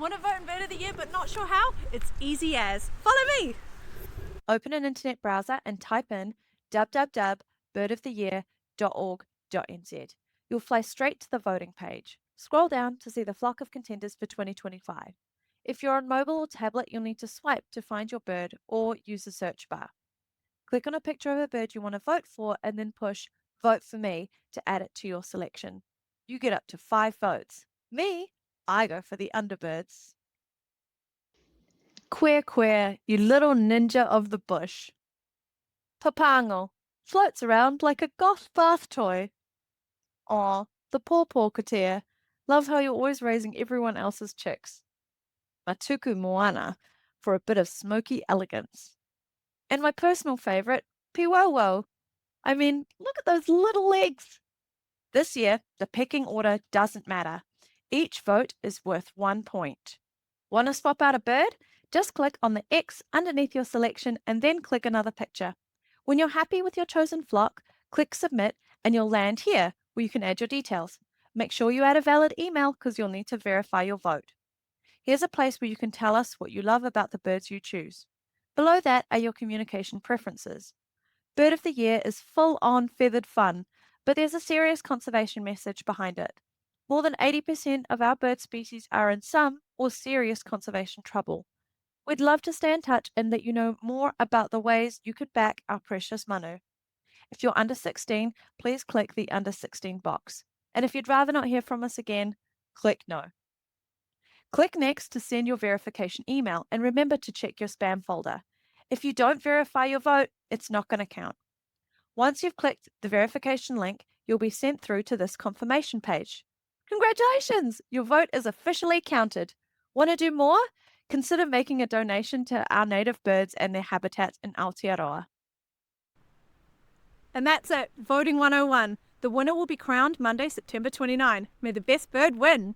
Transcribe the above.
Want to vote in Bird of the Year but not sure how? It's easy as. Follow me! Open an internet browser and type in www.birdoftheyear.org.nz. You'll fly straight to the voting page. Scroll down to see the flock of contenders for 2025. If you're on mobile or tablet, you'll need to swipe to find your bird or use the search bar. Click on a picture of a bird you want to vote for and then push Vote for Me to add it to your selection. You get up to 5 votes. Me, I go for the underbirds. Queer, you little ninja of the bush. Papango floats around like a goth bath toy. Aw, the pawpaw cotea. Love how you're always raising everyone else's chicks. Matuku moana for a bit of smoky elegance. And my personal favourite, Piwawo. I mean, look at those little legs. This year, the pecking order doesn't matter. Each vote is worth 1 point. Want to swap out a bird? Just click on the X underneath your selection and then click another picture. When you're happy with your chosen flock, click Submit and you'll land here where you can add your details. Make sure you add a valid email because you'll need to verify your vote. Here's a place where you can tell us what you love about the birds you choose. Below that are your communication preferences. Bird of the Year is full-on feathered fun, but there's a serious conservation message behind it. More than 80% of our bird species are in some or serious conservation trouble. We'd love to stay in touch and let you know more about the ways you could back our precious manu. If you're under 16, please click the under 16 box. And if you'd rather not hear from us again, click no. Click next to send your verification email and remember to check your spam folder. If you don't verify your vote, it's not going to count. Once you've clicked the verification link, you'll be sent through to this confirmation page. Congratulations! Your vote is officially counted. Want to do more? Consider making a donation to our native birds and their habitats in Aotearoa. And that's it, Voting 101. The winner will be crowned Monday, September 29. May the best bird win!